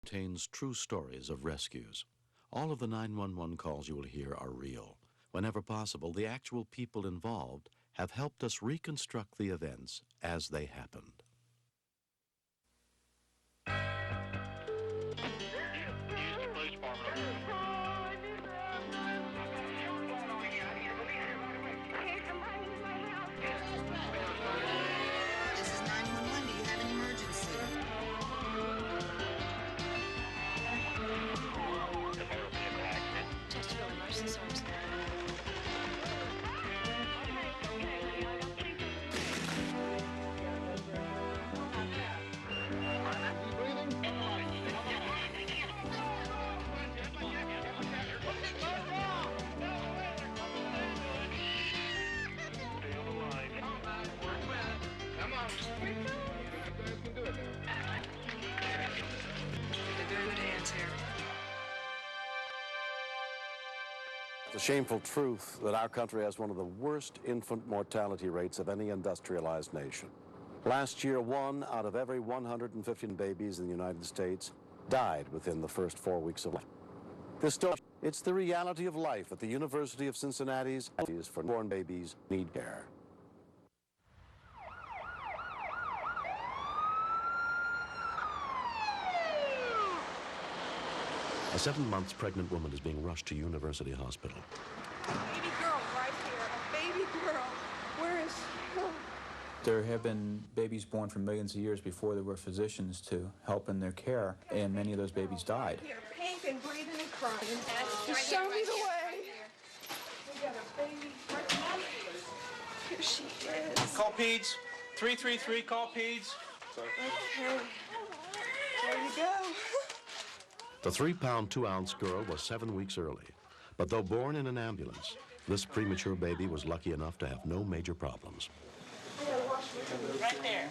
contains true stories of rescues. All of the 911 calls you will hear are real. Whenever possible, the actual people involved have helped us reconstruct the events as they happened. This is 911. Do you have an emergency? Chesterfield Emergency Service. Come on. You guys can do it now. In very good hands here. It's a shameful truth that our country has one of the worst infant mortality rates of any industrialized nation. Last year, 1 out of every 115 babies in the United States died within the first 4 weeks of life. This story, it's the reality of life at the University of Cincinnati's for newborn babies need care. A 7 months pregnant woman is being rushed to University Hospital. Baby girl right here, a baby girl. Where is she? There have been babies born for millions of years before there were physicians to help in their care, and many of those babies died. Here, pink and breathing and crying. Just show me the way. We got a baby. Here she is. Call PEDS. 333, call PEDS. Okay. There you go. The 3-pound, 2-ounce girl was 7 weeks early. But though born in an ambulance, this premature baby was lucky enough to have no major problems. Right there.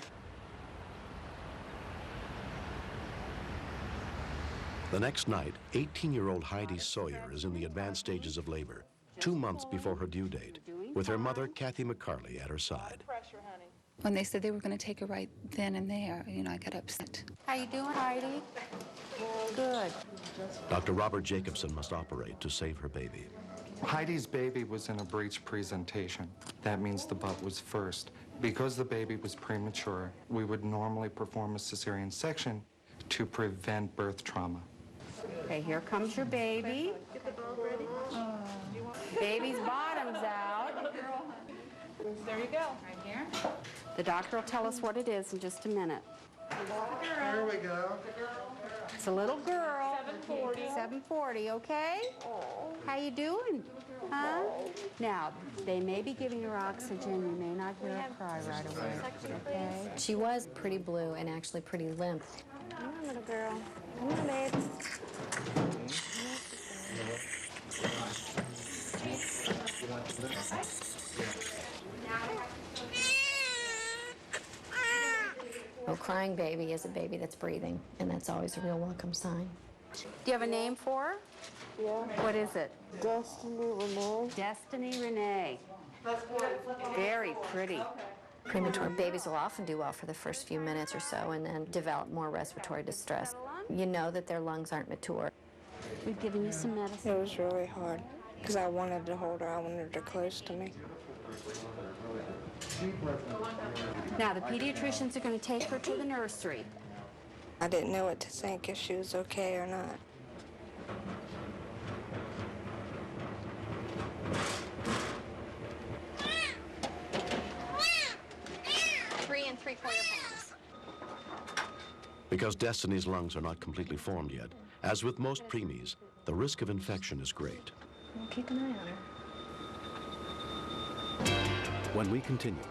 The next night, 18-year-old Heidi Sawyer is in the advanced stages of labor, 2 months before her due date, with her mother, Kathy McCarley, at her side. When they said they were going to take her right then and there, I got upset. How you doing, Heidi? Good. Dr. Robert Jacobson must operate to save her baby. Heidi's baby was in a breech presentation. That means the butt was first. Because the baby was premature, we would normally perform a cesarean section to prevent birth trauma. Okay, here comes your baby. Baby's bottom's out. There you go. Right here. The doctor will tell us what it is in just a minute. Here we go. It's a little girl. 740. 740, okay? How you doing? Huh? Now, they may be giving her oxygen. You may not hear her cry right away. Okay? She was pretty blue and actually pretty limp. Come on, little girl. Come on, baby. A crying baby is a baby that's breathing, and that's always a real welcome sign. Do you have a name for her? Yeah. What is it? Destiny Renee. Destiny Renee. Very pretty. Premature babies will often do well for the first few minutes or so and then develop more respiratory distress. You know that their lungs aren't mature. We've given you some medicine. It was really hard because I wanted to hold her. I wanted her close to me. Now, the pediatricians are going to take her to the nursery. I didn't know what to think, if she was okay or not. Three and 3/4 pounds. Because Destiny's lungs are not completely formed yet, as with most preemies, the risk of infection is great. We'll keep an eye on her. When we continue,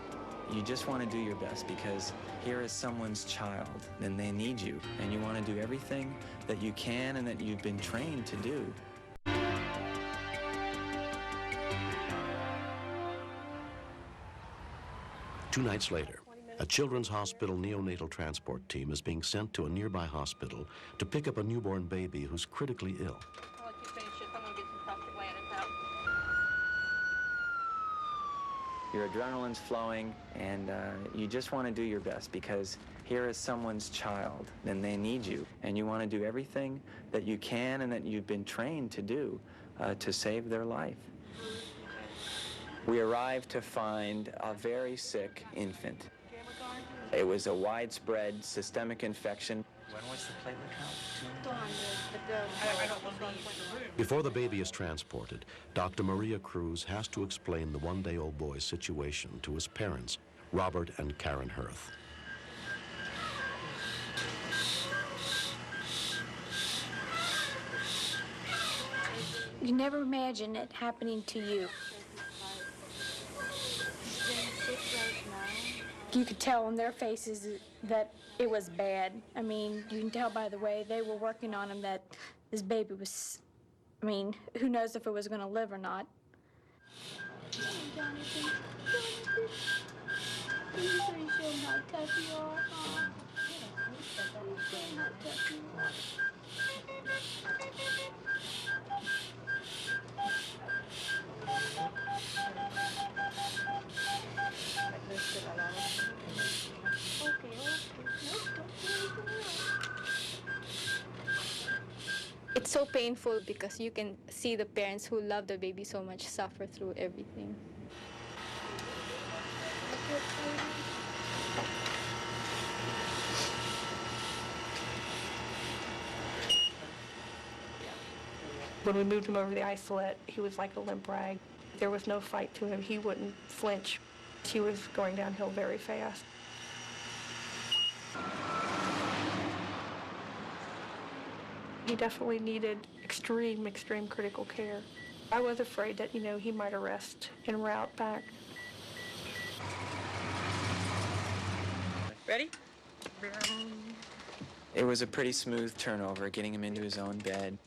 you just want to do your best because here is someone's child and they need you, and you want to do everything that you can and that you've been trained to do. 2 nights later, a children's hospital neonatal transport team is being sent to a nearby hospital to pick up a newborn baby who's critically ill. I'll let you finish this. I'm going to get some frosted gland out. Your adrenaline's flowing, and you just want to do your best because here is someone's child, and they need you. And you want to do everything that you can and that you've been trained to do to save their life. We arrived to find a very sick infant. It was a widespread systemic infection. When was the platelet count? Before the baby is transported, Dr. Maria Cruz has to explain the one-day-old boy's situation to his parents, Robert and Karen Hirth. You never imagine it happening to you. You could tell on their faces that it was bad. I mean, you can tell by the way they were working on him that this baby was, I mean, who knows if it was going to live or not. It's so painful because you can see the parents who love the baby so much suffer through everything. When we moved him over the isolette, he was like a limp rag. There was no fight to him. He wouldn't flinch. He was going downhill very fast. He definitely needed extreme critical care. I was afraid that, you know, he might arrest en route back. Ready? It was a pretty smooth turnover, getting him into his own bed.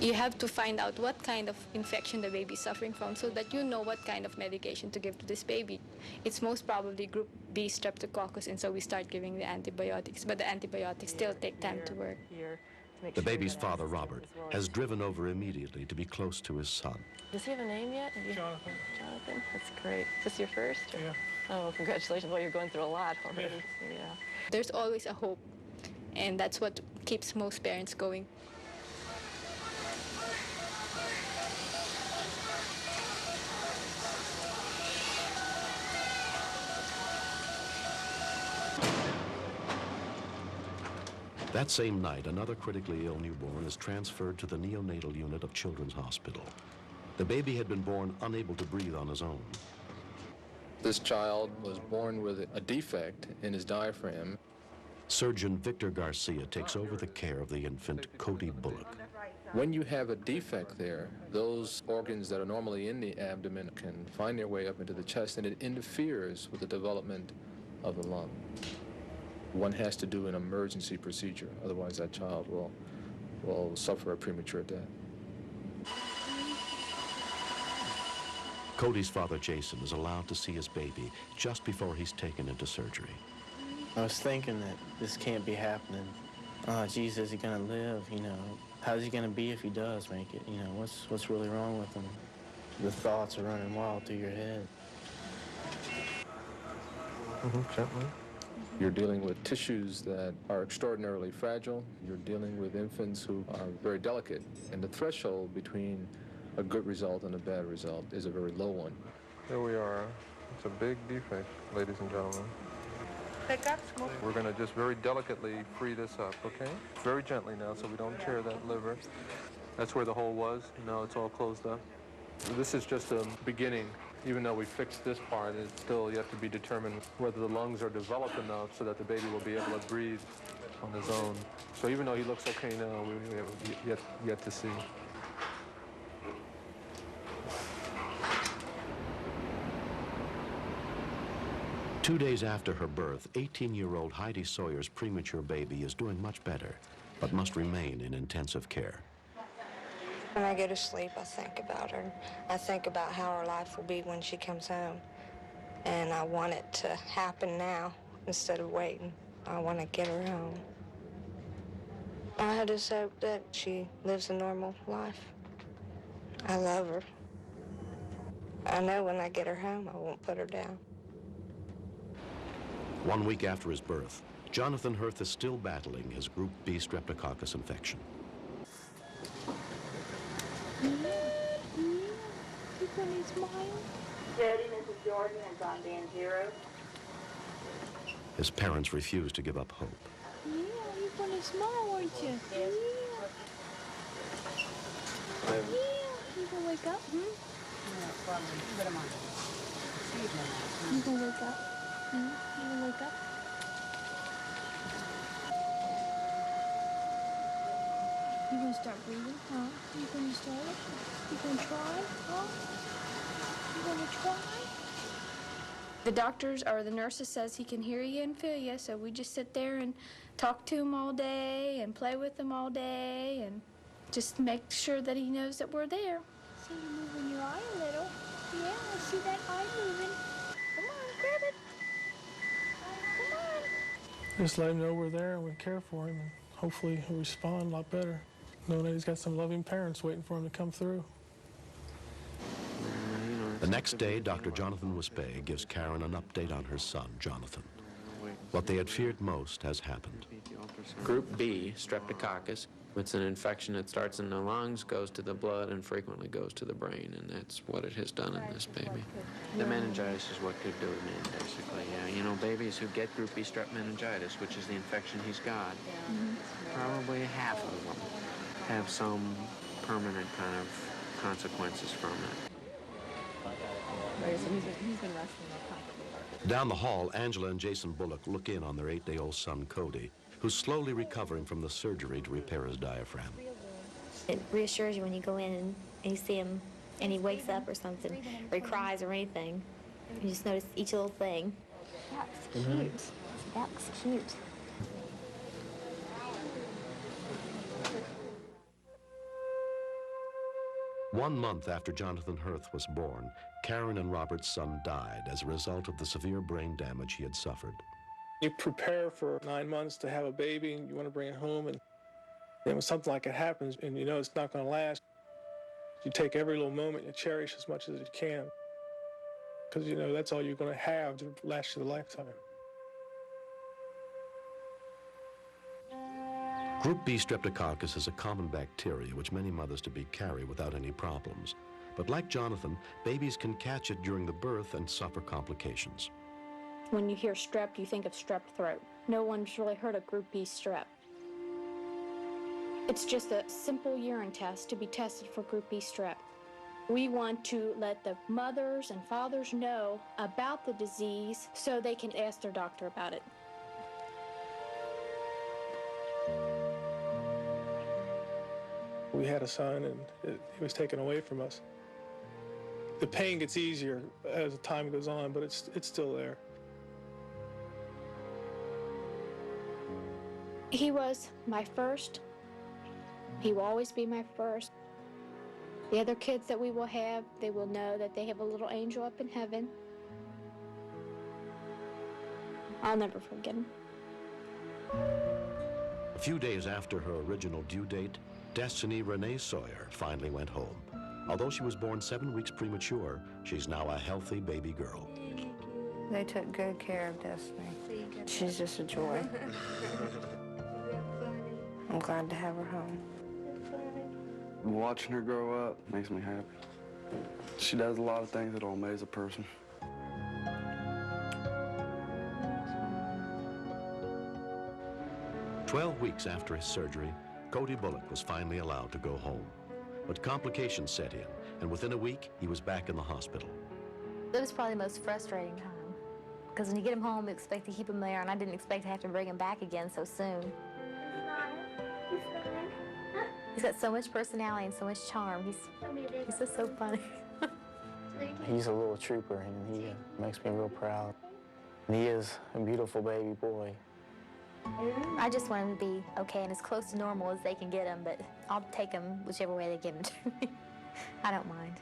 You have to find out what kind of infection the baby is suffering from so that you know what kind of medication to give to this baby. It's most probably group B streptococcus, and so we start giving the antibiotics, but the antibiotics still take time to work. The baby's father, Robert, has driven over immediately to be close to his son. Does he have a name yet? Jonathan. Jonathan? That's great. Is this your first? Or? Yeah. Oh, well, congratulations. Well, you're going through a lot already. Yeah. There's always a hope, and that's what keeps most parents going. That same night, another critically ill newborn is transferred to the neonatal unit of Children's Hospital. The baby had been born unable to breathe on his own. This child was born with a defect in his diaphragm. Surgeon Victor Garcia takes over the care of the infant, Cody Bullock. When you have a defect there, those organs that are normally in the abdomen can find their way up into the chest, and it interferes with the development of the lung. One has to do an emergency procedure, otherwise that child will suffer a premature death. Cody's father, Jason, is allowed to see his baby just before he's taken into surgery. I was thinking that this can't be happening. Oh, geez, is he gonna live? You know, how's he gonna be if he does make it? You know, what's really wrong with him? The thoughts are running wild through your head. Gently. You're dealing with tissues that are extraordinarily fragile. You're dealing with infants who are very delicate, and the threshold between a good result and a bad result is a very low one. There we are. It's a big defect, ladies and gentlemen. We're going to just very delicately free this up, okay? Very gently now so we don't tear that liver. That's where the hole was. Now it's all closed up. This is just a beginning. Even though we fixed this part, it's still yet to be determined whether the lungs are developed enough so that the baby will be able to breathe on his own. So even though he looks okay now, we have yet to see. Two days after her birth, 18-year-old Heidi Sawyer's premature baby is doing much better, but must remain in intensive care. When I go to sleep, I think about her. I think about how her life will be when she comes home. And I want it to happen now instead of waiting. I want to get her home. I just hope that she lives a normal life. I love her. I know when I get her home, I won't put her down. 1 week after his birth, Jonathan Hirth is still battling his Group B streptococcus infection. Jody, Mrs. Jordan is on band 0. His parents refuse to give up hope. Yeah, you're gonna smile, aren't you? Yeah. You gonna wake up? You gonna wake up? You gonna wake up? You gonna start breathing, huh? You gonna start it? You gonna try, huh? You gonna try? The doctors or the nurses says he can hear you and feel you, so we just sit there and talk to him all day and play with him all day and just make sure that he knows that we're there. See you moving your eye a little. Yeah, I see that eye moving. Come on, grab it. Come on. Just let him know we're there and we care for him, and hopefully he'll respond a lot better, knowing that he's got some loving parents waiting for him to come through. The next day, Dr. Jonathan Wispey gives Karen an update on her son, Jonathan. What they had feared most has happened. Group B, streptococcus, it's an infection that starts in the lungs, goes to the blood, and frequently goes to the brain, and that's what it has done in this baby. The meningitis is what could do it in, basically, yeah. You know, babies who get Group B strep meningitis, which is the infection he's got, probably half of them have some permanent kind of consequences from it. He's been wrestling all Down the hall, Angela and Jason Bullock look in on their 8-day-old son, Cody, who's slowly recovering from the surgery to repair his diaphragm. It reassures you when you go in and you see him and he wakes up or something, or he cries or anything. You just notice each little thing. That's cute. That's cute. One month after Jonathan Hirth was born, Karen and Robert's son died as a result of the severe brain damage he had suffered. You prepare for 9 months to have a baby and you want to bring it home, and then when something like it happens and you know it's not going to last, you take every little moment and cherish as much as you can, because you know that's all you're going to have to last you a lifetime. Group B streptococcus is a common bacteria which many mothers-to-be carry without any problems. But like Jonathan, babies can catch it during the birth and suffer complications. When you hear strep, you think of strep throat. No one's really heard of Group B strep. It's just a simple urine test to be tested for Group B strep. We want to let the mothers and fathers know about the disease so they can ask their doctor about it. We had a son and he was taken away from us. The pain gets easier as time goes on, but it's still there. He was my first. He will always be my first. The other kids that we will have, they will know that they have a little angel up in heaven. I'll never forget him. A few days after her original due date, Destiny Renee Sawyer finally went home. Although she was born 7 weeks premature, she's now a healthy baby girl. They took good care of Destiny. She's just a joy. I'm glad to have her home. Watching her grow up makes me happy. She does a lot of things that'll amaze a person. "12 weeks after his surgery, Cody Bullock was finally allowed to go home. But complications set in, and within a week, he was back in the hospital. It was probably the most frustrating time, because when you get him home, you expect to keep him there, and I didn't expect to have to bring him back again so soon. He's got so much personality and so much charm. He's just so funny. He's a little trooper, and he makes me real proud. And he is a beautiful baby boy. I just want him to be okay and as close to normal as they can get him, but I'll take him whichever way they give him to me. I don't mind.